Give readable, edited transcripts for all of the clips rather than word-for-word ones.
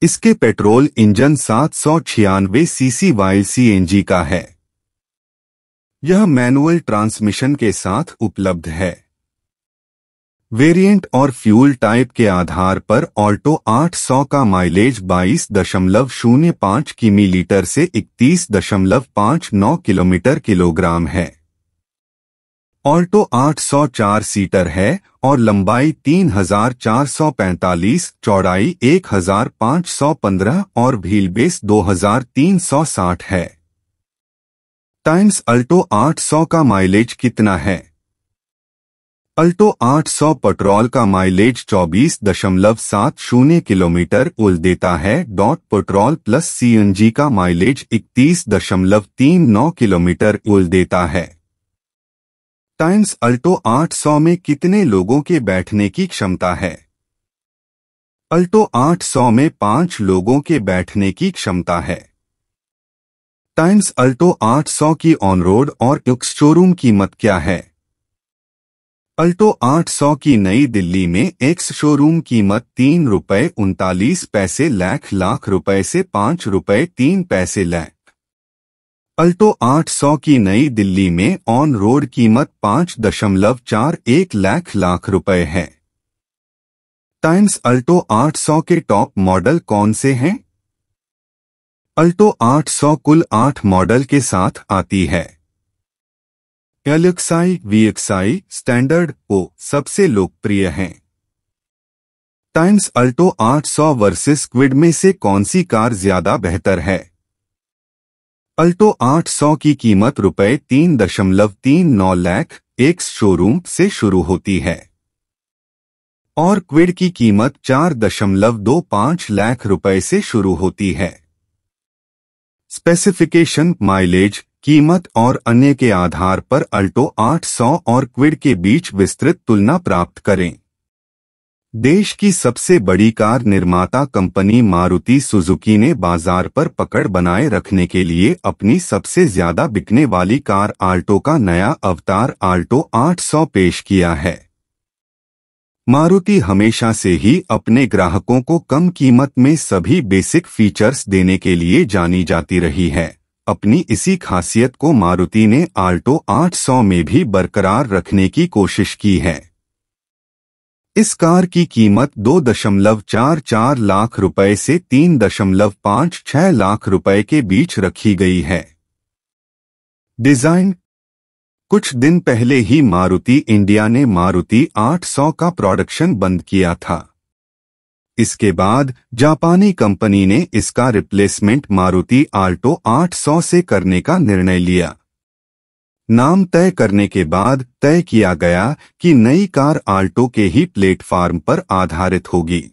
इसके petrol engine 796 CC while CNG का है। यह मैनुअल ट्रांसमिशन के साथ उपलब्ध है। वेरिएंट और फ्यूल टाइप के आधार पर ऑल्टो 800 का माइलेज 22.05 किमी-लीटर से 31.59 किलोग्राम है। ऑल्टो 800 4 सीटर है और लंबाई 3445, चौड़ाई 1515 और व्हीलबेस 2360 है। टाइम्स अल्टो 800 का माइलेज कितना है? अल्टो 800 पेट्रोल का माइलेज 24.70 किलोमीटर देता है। पेट्रोल प्लस सीएनजी का माइलेज 31.39 किलोमीटर देता है। टाइम्स अल्टो 800 में कितने लोगों के बैठने की क्षमता है? अल्टो 800 में 5 लोगों के बैठने की क्षमता है। टाइम्स अल्टो 800 की ऑन रोड और एक्स शोरूम कीमत क्या है? अल्टो 800 की नई दिल्ली में एक्स शोरूम कीमत ₹3.39 लाख रुपए से ₹5.03 लाख। अल्टो 800 की नई दिल्ली में ऑन रोड कीमत 5.41 लाख रुपए है। टाइम्स अल्टो 800 के टॉप मॉडल कौन से हैं? अल्टो 800 कुल 8 मॉडल के साथ आती है। एलएक्सआई, वीएक्सआई, स्टैंडर्ड ओ सबसे लोकप्रिय हैं। टाइम्स अल्टो 800 वर्सेस क्विड में से कौन सी कार ज्यादा बेहतर है? अल्टो 800 की कीमत ₹3.39 लाख एक्स शोरूम से शुरू होती है और क्विड की कीमत 4.25 लाख रुपए से शुरू होती है। स्पेसिफिकेशन, माइलेज, कीमत और अन्य के आधार पर अल्टो 800 और क्विड के बीच विस्तृत तुलना प्राप्त करें। देश की सबसे बड़ी कार निर्माता कंपनी मारुति सुजुकी ने बाजार पर पकड़ बनाए रखने के लिए अपनी सबसे ज्यादा बिकने वाली कार आल्टो का नया अवतार आल्टो 800 पेश किया है। मारुति हमेशा से ही अपने ग्राहकों को कम कीमत में सभी बेसिक फीचर्स देने के लिए जानी जाती रही है। अपनी इसी खासियत को मारुति ने आल्टो 800 में भी बरकरार रखने की कोशिश की है। इस कार की कीमत 2.44 लाख रुपए से 3.56 लाख रुपए के बीच रखी गई है। डिजाइन, कुछ दिन पहले ही मारुति इंडिया ने मारुति 800 का प्रोडक्शन बंद किया था। इसके बाद जापानी कंपनी ने इसका रिप्लेसमेंट मारुति आल्टो 800 से करने का निर्णय लिया। नाम तय करने के बाद तय किया गया कि नई कार आल्टो के ही प्लेटफॉर्म पर आधारित होगी।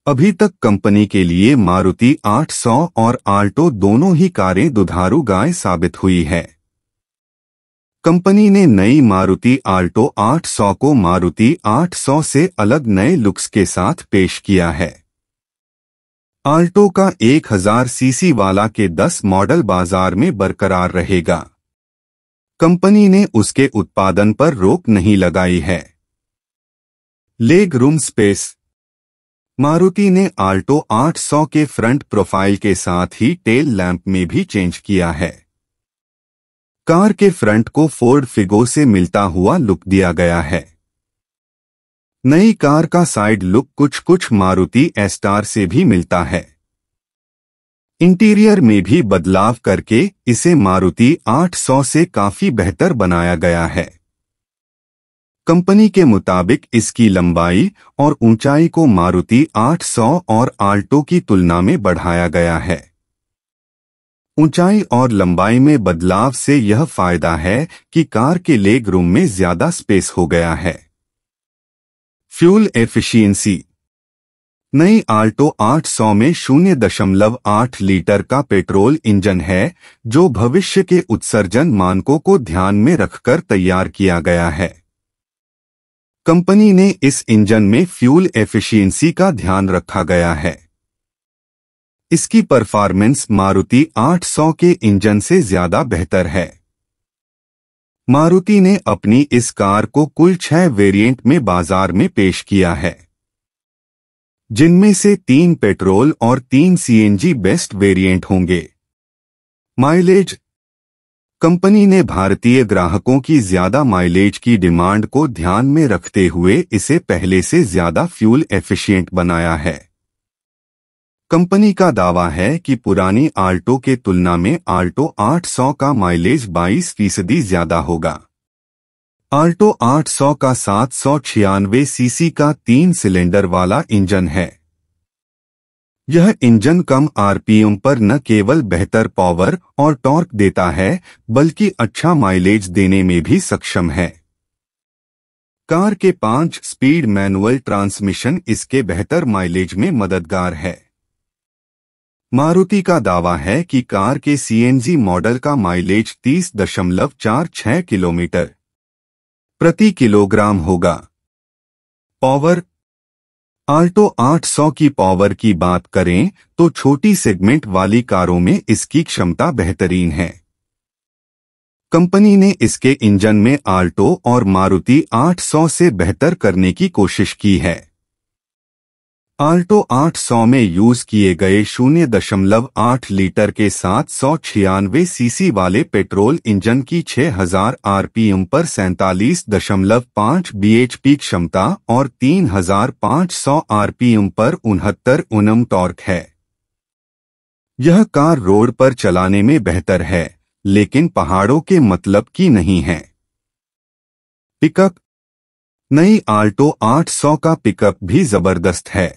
अभी तक कंपनी के लिए मारुति 800 और आल्टो दोनों ही कारें दुधारू गाय साबित हुई है। कंपनी ने नई मारुति आल्टो 800 को मारुति 800 से अलग नए लुक्स के साथ पेश किया है। आल्टो का 1000 सीसी वाला के 10 मॉडल बाजार में बरकरार रहेगा। कंपनी ने उसके उत्पादन पर रोक नहीं लगाई है। लेग रूम स्पेस, मारुति ने आल्टो 800 के फ्रंट प्रोफाइल के साथ ही टेल लैंप में भी चेंज किया है। कार के फ्रंट को फोर्ड फिगो से मिलता हुआ लुक दिया गया है। नई कार का साइड लुक कुछ मारुति एस्टार से भी मिलता है। इंटीरियर में भी बदलाव करके इसे मारुति 800 से काफी बेहतर बनाया गया है। कंपनी के मुताबिक इसकी लंबाई और ऊंचाई को मारुति 800 और आल्टो की तुलना में बढ़ाया गया है। ऊंचाई और लंबाई में बदलाव से यह फायदा है कि कार के लेग रूम में ज्यादा स्पेस हो गया है। फ्यूल एफिशिएंसी, नई आल्टो 800 में 0.8 लीटर का पेट्रोल इंजन है जो भविष्य के उत्सर्जन मानकों को ध्यान में रखकर तैयार किया गया है। कंपनी ने इस इंजन में फ्यूल एफिशिएंसी का ध्यान रखा गया है। इसकी परफॉर्मेंस मारुति 800 के इंजन से ज्यादा बेहतर है। मारुति ने अपनी इस कार को कुल 6 वेरिएंट में बाजार में पेश किया है। जिनमें से 3 पेट्रोल और 3 सीएनजी बेस्ट वेरिएंट होंगे। माइलेज। कंपनी ने भारतीय ग्राहकों की ज्यादा माइलेज की डिमांड को ध्यान में रखते हुए इसे पहले से ज्यादा फ्यूल एफिशिएंट बनाया है। कंपनी का दावा है कि पुरानी आल्टो के तुलना में आल्टो 800 का माइलेज 22% ज्यादा होगा। आल्टो 800 का 796 सीसी का 3 सिलेंडर वाला इंजन है। यह इंजन कम आरपीएम पर न केवल बेहतर पावर और टॉर्क देता है बल्कि अच्छा माइलेज देने में भी सक्षम है। कार के 5 स्पीड मैनुअल ट्रांसमिशन इसके बेहतर माइलेज में मददगार है। मारुति का दावा है कि कार के सीएनजी मॉडल का माइलेज 30.46 किलोमीटर प्रति किलोग्राम होगा। पावर। आल्टो 800 की पावर की बात करें तो छोटी सेगमेंट वाली कारों में इसकी क्षमता बेहतरीन है। कंपनी ने इसके इंजन में आल्टो और मारुति 800 से बेहतर करने की कोशिश की है। आल्टो 800 में यूज किए गए 0.8 लीटर के 796 सीसी वाले पेट्रोल इंजन की 6000 आरपीएम पर 47.5 बीएचपी क्षमता और 3500 आरपीएम पर 69 Nm टॉर्क है। यह कार रोड पर चलाने में बेहतर है लेकिन पहाड़ों के मतलब की नहीं है। पिकअप। नई आल्टो 800 का पिकअप भी जबरदस्त है।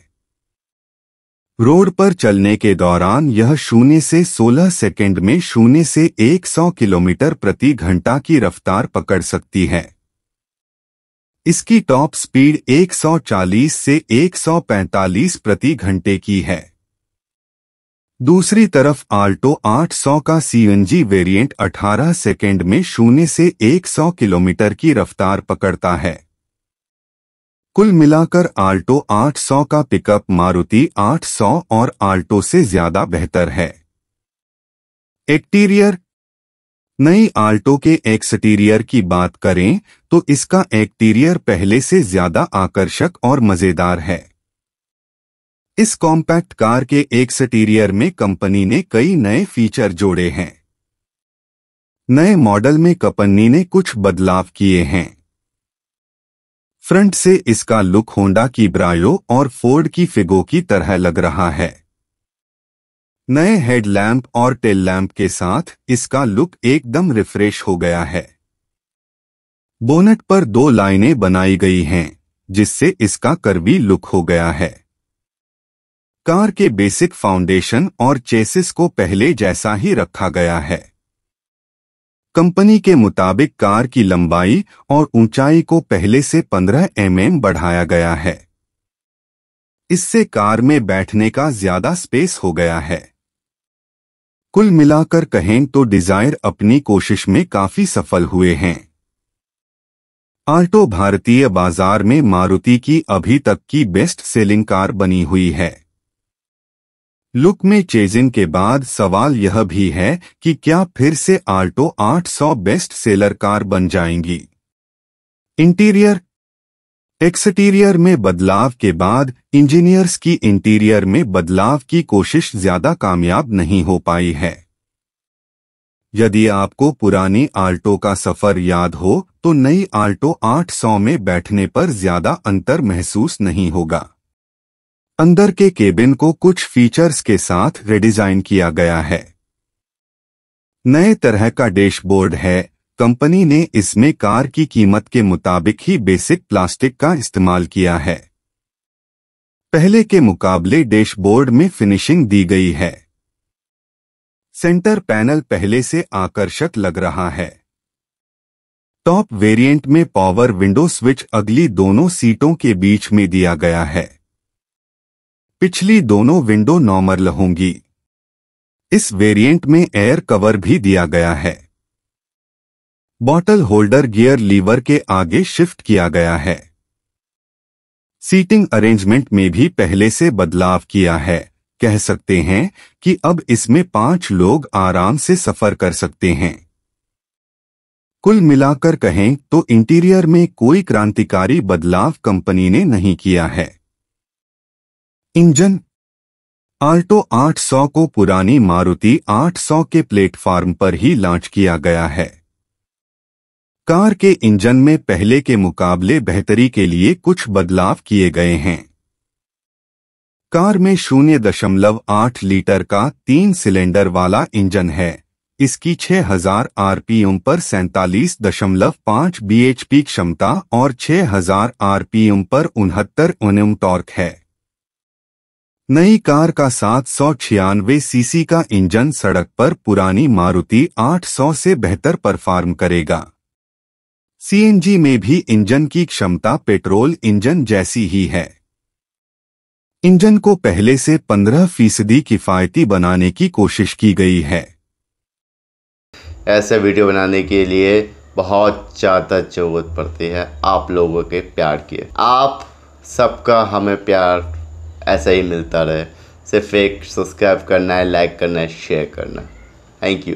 रोड पर चलने के दौरान यह 0 से 16 सेकंड में 0 से 100 किलोमीटर प्रति घंटा की रफ्तार पकड़ सकती है। इसकी टॉप स्पीड 140 से 145 प्रति घंटे की है। दूसरी तरफ आल्टो 800 का सीएनजी वेरिएंट 18 सेकंड में 0 से 100 किलोमीटर की रफ्तार पकड़ता है। कुल मिलाकर आल्टो 800 का पिकअप मारुति 800 और आल्टो से ज्यादा बेहतर है। एक्सटीरियर। नई आल्टो के एक्सटीरियर की बात करें तो इसका एक्सटीरियर पहले से ज्यादा आकर्षक और मजेदार है। इस कॉम्पैक्ट कार के एक्सटीरियर में कंपनी ने कई नए फीचर जोड़े हैं। नए मॉडल में कंपनी ने कुछ बदलाव किए हैं। फ्रंट से इसका लुक होंडा की ब्रायो और फोर्ड की फिगो की तरह लग रहा है। नए हेडलैम्प और टेल लैम्प के साथ इसका लुक एकदम रिफ्रेश हो गया है। बोनट पर 2 लाइनें बनाई गई हैं जिससे इसका कर्वी लुक हो गया है। कार के बेसिक फाउंडेशन और चेसिस को पहले जैसा ही रखा गया है। कंपनी के मुताबिक कार की लंबाई और ऊंचाई को पहले से 15 mm बढ़ाया गया है। इससे कार में बैठने का ज्यादा स्पेस हो गया है। कुल मिलाकर कहें तो डिजायर अपनी कोशिश में काफी सफल हुए हैं। आल्टो भारतीय बाजार में मारुति की अभी तक की बेस्ट सेलिंग कार बनी हुई है। लुक में चेजिंग के बाद सवाल यह भी है कि क्या फिर से आल्टो 800 बेस्ट सेलर कार बन जाएंगी। इंटीरियर। एक्सटीरियर में बदलाव के बाद इंजीनियर्स की इंटीरियर में बदलाव की कोशिश ज्यादा कामयाब नहीं हो पाई है। यदि आपको पुरानी आल्टो का सफर याद हो तो नई आल्टो 800 में बैठने पर ज्यादा अंतर महसूस नहीं होगा। अंदर के केबिन को कुछ फीचर्स के साथ रिडिजाइन किया गया है। नए तरह का डैशबोर्ड है। कंपनी ने इसमें कार की कीमत के मुताबिक ही बेसिक प्लास्टिक का इस्तेमाल किया है। पहले के मुकाबले डैशबोर्ड में फिनिशिंग दी गई है। सेंटर पैनल पहले से आकर्षक लग रहा है। टॉप वेरिएंट में पावर विंडो स्विच अगली दोनों सीटों के बीच में दिया गया है। पिछली दोनों विंडो नॉर्मल होंगी। इस वेरिएंट में एयर कवर भी दिया गया है। बॉटल होल्डर गियर लीवर के आगे शिफ्ट किया गया है। सीटिंग अरेंजमेंट में भी पहले से बदलाव किया है। कह सकते हैं कि अब इसमें 5 लोग आराम से सफर कर सकते हैं। कुल मिलाकर कहें तो इंटीरियर में कोई क्रांतिकारी बदलाव कंपनी ने नहीं किया है। इंजन आल्टो 800 को पुरानी मारुति 800 के प्लेटफॉर्म पर ही लॉन्च किया गया है। कार के इंजन में पहले के मुकाबले बेहतरी के लिए कुछ बदलाव किए गए हैं। कार में 0.8 लीटर का 3 सिलेंडर वाला इंजन है। इसकी 6000 आरपीएम पर 47.5 bhp क्षमता और 6000 आरपीएम पर 69 Nm टॉर्क है। नई कार का 796 सीसी का इंजन सड़क पर पुरानी मारुति 800 से बेहतर परफॉर्म करेगा। सीएनजी में भी इंजन की क्षमता पेट्रोल इंजन जैसी ही है। इंजन को पहले से 15% किफायती बनाने की कोशिश की गई है। ऐसे वीडियो बनाने के लिए बहुत ज़्यादा ज़रूरत पड़ती है आप लोगों के प्यार की। आप सबका हमें प्यार ऐसा ही मिलता रहे। सिर्फ एक सब्सक्राइब करना है, लाइक करना है, शेयर करना है। Thank you.